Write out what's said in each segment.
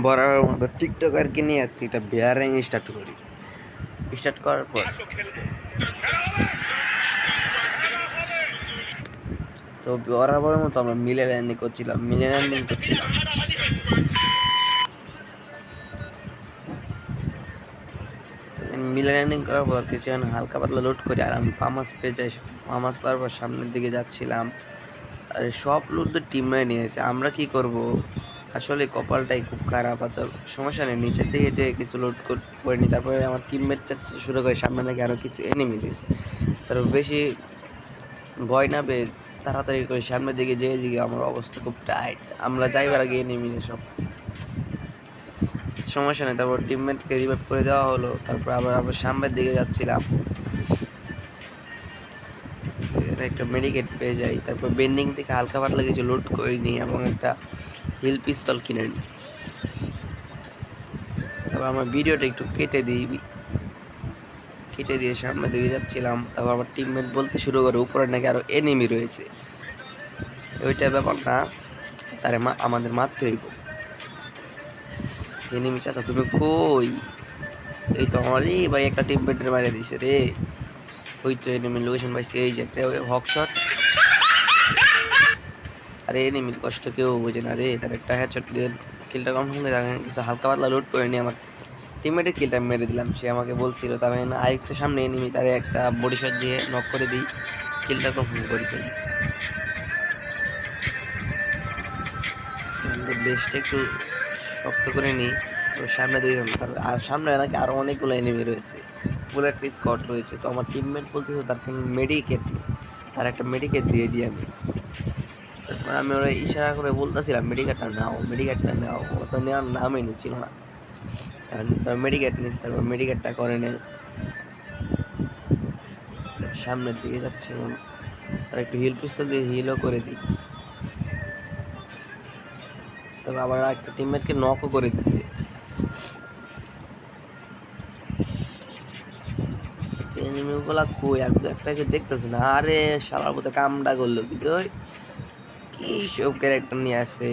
বরাবর মতো টিকটকারকে নিয়ে আজকে একটা বেয়ার র্যাঙ্ক স্টার্ট করি। স্টার্ট করার পর তো বরাবরের মতো আমরা মিলে ল্যান্ডিং করছিলাম মিলে ল্যান্ডিং করার পর কিছু হালকা পাতলা লোড করি আর আমি পামাস পেয়ে যাই। পামাস পাওয়ার পর সামনের দিকে যাচ্ছিলাম আর সব লোড তো টিমরাই নিয়েছে। আমরা কি করব, আসলে কপালটাই খুব খারাপ। আচ্ছা সমস্যা নেই, নিচের দিকে যে কিছু লোড করিনি। তারপরে আমার টিমমেট চাচ্ছে শুরু করে সামনে নাকি আরও কিছু এনিমি রয়েছে। তারপর বেশি ভয় না পেয়ে তাড়াতাড়ি করে সামনের দিকে যেয়ে দিকে আমার অবস্থা খুব টাইট। আমরা যাইবার আগে এনিমি সব, সমস্যা নেই। তারপর টিমমেটকে রিভাইভ করে দেওয়া হলো। তারপর আবার সামনের দিকে যাচ্ছিলাম, একটা মেডিকেট পেয়ে যাই। তারপর বেন্ডিং থেকে হালকা পাতলা কিছু লোড করে নিই এবং একটা হিল পিস্তল কিনে নিই। তারপর আমার ভিডিওটা একটু কেটে দিয়ে সামনের দিকে যাচ্ছিলাম। তারপর আমার টিমমেট বলতে শুরু করে উপরে নাকি আরো এনিমি রয়েছে। ওইটা ব্যাপার না, তারে আমাদের মারতে হইব। এনিমি চাচা তুমি কই? এই তো আমার ভাই একটা টিমমেটের মারে দিছে রে। ওই তো এনিমি লোকেশন পাইছে, এই যে একটা হকশট। আরে এনিমির কষ্ট কেউ বোঝে না রে। তার একটা হেডশট দিয়ে কিলটা কনফার্ম করে দেখেন কিছু হালকা পাতলা লোড করে নিয়ে আমার টিমমেটের কিলটা মেরে দিলাম। সে আমাকে বলছিল, তবে আরেকটা সামনে এনিমি, তারে একটা বডি শট দিয়ে নক করে দিই, কিলটা কনফার্ম করে ফেলি। বেশটা একটু শক্ত করে নিই। তো সামনে দিকে আর সামনে নাকি আরো অনেকগুলো এনিমি রয়েছে, বুলেট স্কট রয়েছে। তো আমার টিমমেট বলতেছে তার মেডিকেট, তার একটা মেডিকেট দিয়ে দিই আমি। তারপর আমি ওরা ইশারা করে বলতেছিলাম মেডিকেটটা নাও। ও তো নেওয়ার নামই নিচ্ছিল না। তার মেডিকেট নিচ্ছি, তারপর মেডিকেটটা করে নেয়। সামনের দিকে যাচ্ছে, তার একটু হিল পিস্তল দিয়ে হিলও করে দিই। তবে আবার একটা টিমমেটকে নকও করে দিচ্ছে। এনিমিগুলা কই, আমি তো একটাকে দেখতেছি না। আরে শালার মতো কামড়া করলো কি সব ক্যারেক্টার নিয়ে আসে,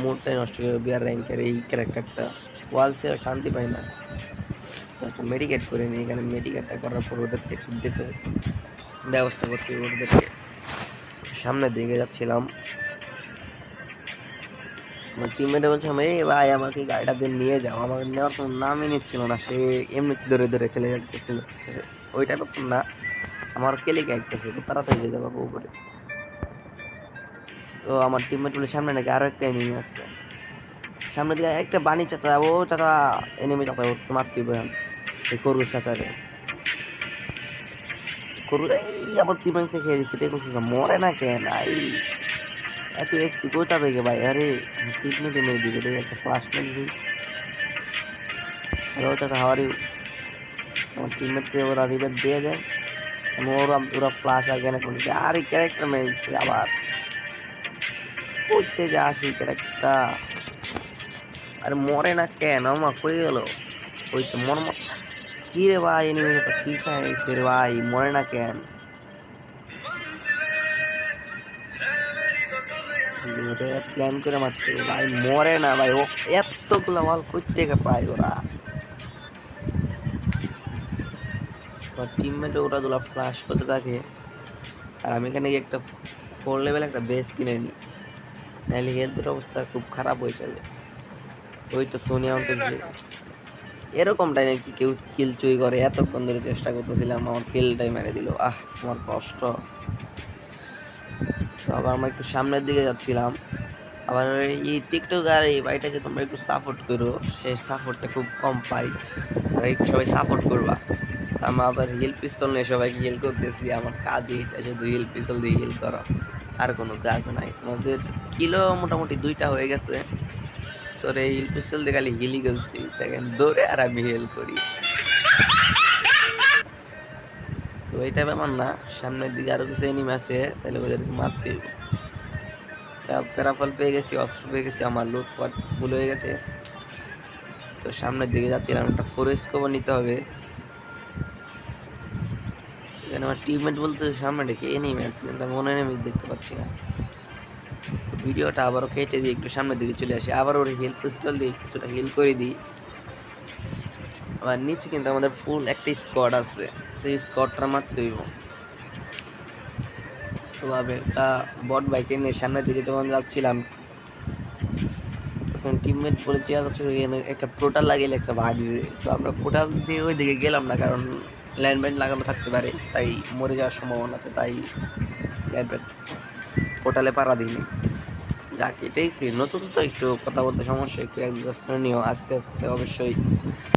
মুডটাই নষ্ট করে। বিয়ার র্যাঙ্কের এই ক্যারেক্টারটা ওয়ালসে শান্তি পায় না। একটা মেডিকেট করে নিই এখানে। মেডিকেটটা করার পর ওদেরকে দেখে ব্যবস্থা করতে ওদেরকে। সামনের দিকে যাচ্ছিলাম, আমার টিমমেটে বলছিলাম এই ভাই আমাকে গাড়িটা দিয়ে নিয়ে যাও। আমার নেওয়ার কোনো নামই নিচ্ছিল না। সে এমনিতে ধরে ধরে চলে যাচ্ছিল। ওইটা ব্যাপার না, আমার কেলিকে একটা ছিল, তাড়াতাড়ি যেতে পারবো উপরে। তো আমার টিমমেট বলে সামনে নাকি আরো একটা এনিমি আসছে। সামনে দিকে একটা বাণী চাচা, ও চাচা এনিমি চাচা, ওর তো মারতেই বয়ান। এই করবো চাচারে করবো, এই আমার টিমমেট খেয়ে দিচ্ছে। দেখুন মরে না কেন, এই এত এসপি কোথা থেকে ভাই? আরে টিমমেটে মেরে দিবে রে, একটা ফ্লাশ মেরে দিই। হ্যালো চাচা, হাওয়ার ইউ? আমার টিমমেটকে ওরা রিভাইভ দিয়ে দেয়। ওরা ফ্লাশ আগে করেছে। আর এই ক্যারেক্টার মেরেছে আবার করতে যা আসি ক্যারেক্টারটা। আরে মরে না কেন? আমার কই গেল? ওই তো কি রে ভাই, এনিমিটা কি খাইছে রে ভাই, মরে না কেন? প্ল্যান করে মারছে ভাই, মরে না ভাই। ও এতগুলা মাল কই থেকে পায় ওরা? টিমমেট ওরা দুলা ফ্লাশ করতে থাকে আর আমি এখানে একটা 4 লেভেল একটা বেস কিনে নিই, নাহলে হেলথের অবস্থা খুব খারাপ হয়ে যাবে। ওই তো সোনিয়া অন্তর্জি এরকমটাই নাকি কেউ কিল চুই করে। এতক্ষণ ধরে চেষ্টা করতেছিলাম, আমার কিলটাই মেরে দিল। আমার কষ্ট। তো আবার আমরা একটু সামনের দিকে যাচ্ছিলাম। আবার এই টিকটক আর এই ভাইটাকে তোমরা একটু সাপোর্ট করো, সে সাপোর্টটা খুব কম পাই। আর একটু সবাই সাপোর্ট করবা। আমরা আবার হিল পিস্তল নিয়ে সবাইকে হিল করতেছি। আমার কাজই এটা, শুধু হিল পিস্তল দিয়ে হিল করা, আর কোনো কাজ নাই। আমাদের কিলো মোটামুটি 2টা হয়ে গেছে। তোর এই হিল পিস্তল দিয়ে খালি হিলই করছি, দেখেন দৌড়ে আর আমি হিল করি। তো এইটা ব্যাপার না, সামনের দিকে আরো কিছু এনিমি আছে, তাহলে ওদেরকে মারতে হইব। প্যারাফল পেয়ে গেছি, অস্ত্র পেয়ে গেছি, আমার লুটপাট ফুল হয়ে গেছে। তো সামনের দিকে যাচ্ছিলাম, একটা ফরেস্ট কভার নিতে হবে। এখানে আমার টিমমেট বলতে সামনে দেখি এনিমি আছে, কিন্তু আমি অন্য এনিমি দেখতে পাচ্ছি না। ভিডিওটা আবারও কেটে দিয়ে একটু সামনের দিকে চলে আসি, আবার ওর হিল পিস্তল দিয়ে কিছুটা হিল করে দিই। আবার নিচে কিন্তু আমাদের ফুল একটা স্কোয়াড আছে, সেই স্কোয়াডটা মারতেই তো ভাবে একটা বট বাইকে নিয়ে সামনের দিকে যখন যাচ্ছিলাম তখন টিমমেট বলে চেয়ার একটা পোর্টাল লাগিয়ে একটা ভাগ দিয়ে, তো আমরা পোর্টাল দিয়ে ওই দিকে গেলাম না, কারণ ল্যান্ডমাইন লাগানো থাকতে পারে, তাই মরে যাওয়ার সম্ভাবনা আছে, তাই ল্যান্ডমাইন পোর্টালে পাড়া দিইনি। যাক, এটাই কি, নতুন তো একটু কথা বলতে সমস্যা, একটু অ্যাডজাস্ট করে নিও, আস্তে আস্তে অবশ্যই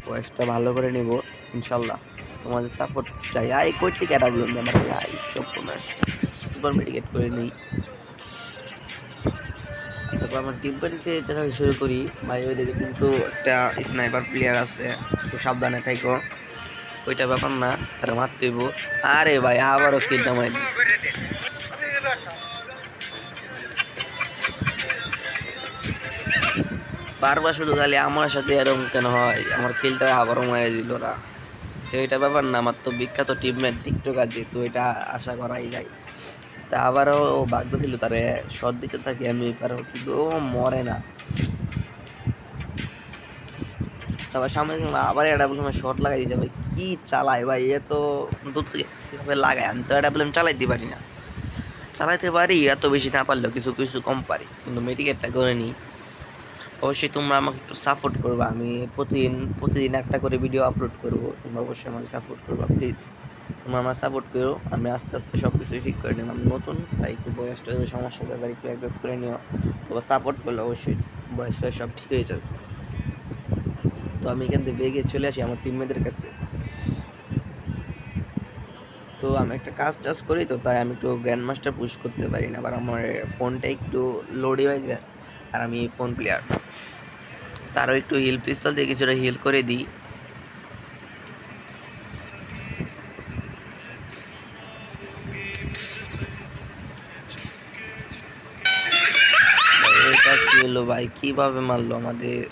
ভয়েসটা ভালো করে নিব ইনশাল্লাহ। তোমাদের সাপোর্ট চাই। আই করতে কেটা বলুন আমার আই সব তোমার সুপার মেডিকেট করে নিই। তারপর আমার টিমমেটকে যেটা শুরু করি ভাই, ওই দিকে কিন্তু একটা স্নাইপার প্লেয়ার আছে, একটু সাবধানে থাকো, ওইটা ব্যাপার না, তারা মারতে হইব। আরে ভাই আবারও কিলটা মারি, বারবার শুধু খালি আমার সাথে এরকম কেন হয়, আমার কিলটা আবারও মেরে দিল ওরা। ওইটা ব্যাপার না, আমার তো বিখ্যাত টিমমেট টিকটকার, যেহেতু এটা আশা করাই যায়। তা আবারও ভাগ্য ছিল তারে শট দিতে থাকি আমি, কিন্তু ও মরে না। তারপর সামনে আবার এটা বললাম শর্ট লাগাই দিয়েছে ভাই, কি চালায় ভাই, এ তো দূর থেকে কীভাবে লাগায়, আমি তো এটা বললাম চালাইতে পারি না। চালাইতে পারি এত বেশি না পারলেও কিছু কিছু কম পারি, কিন্তু মেডিকেটটা করে নিই। অবশ্যই তোমরা আমাকে একটু সাপোর্ট করবা, আমি প্রতিদিন একটা করে ভিডিও আপলোড করবো, তোমরা অবশ্যই আমাকে সাপোর্ট করবা প্লিজ। তোমরা আমার সাপোর্ট করো, আমি আস্তে আস্তে সব কিছুই ঠিক করে নিব। আমি নতুন, তাই একটু বয়সটা যদি সমস্যা ব্যাপার একটু অ্যাডজাস্ট করে নিও, তোমার সাপোর্ট করলে অবশ্যই বয়সটা সব ঠিক হয়ে যাবে। তো আমি এখান থেকে বেগে চলে আসি আমার টিমমেটদের কাছে। তো আমি একটা কাজ টাজ করি, তো তাই আমি একটু গ্র্যান্ড মাস্টার পুশ করতে পারি না, আবার আমার ফোনটা একটু লোডই হয়ে যায়, আর আমি ফোন প্লেয়ার, তারও একটু হিল পিস্তল দিয়ে কিছুটা হিল করে দিই। এটা কি হলো ভাই, কিভাবে মারলো আমাদের?